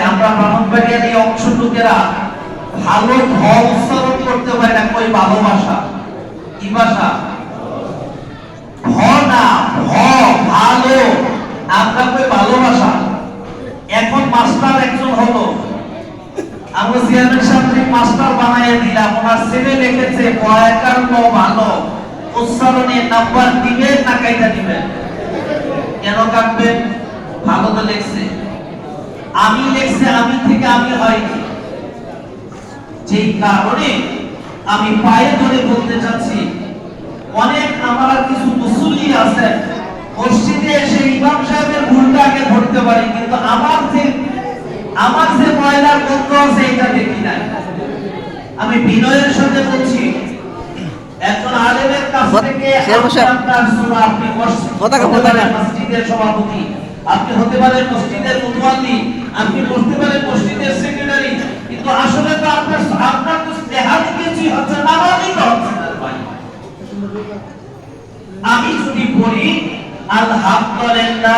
আমরা ব্রাহ্মণবাড়িয়ার এই অংশ লোকেরা ভালো ভ উচ্চারণ করতে পারি না। কই ভালোবাসা কি ভাষা? ভ না, ভ ভালো, আমরা কই ভালোবাসা। এখন মাস্টার একজন হলো, আমরা চেয়ারম্যান সাহেব মাস্টার বানাইয়া দিলাম, ওনার ছেলে লিখেছে বয়াকার ল ভালো, উচ্চারণে নাম্বার দিবেন না কাইটা দিবেন? কেন কাটবেন? ভালো তো লিখছে। আমি লিখছে, আমি থেকে আমি হয়নি। যেই কারণে আমি পায়ে ধরে বলতে চাচ্ছি, অনেক আমার কিছু মুসল্লি আছে মসজিদে এসে ইমাম সাহেবের ভুলটা আগে ধরতে পারি, কিন্তু আমার যে ময়লার গন্ধ আছে এটা দেখি না। আমি বিনয়ের সাথে বলছি, একজন আলেমের কাছ থেকে আপনার সুরা, আপনি মসজিদের সভাপতি, আপনি হতে পারেন মসজিদের মুতওয়াল্লি, আপনি হতে পারেন মসজিদের সেক্রেটারি, কিন্তু আসলে তো আপনার তো দেহাতে কিছুই হচ্ছে না, ভাই। আমি যদি বলি আলহামদুলিল্লাহ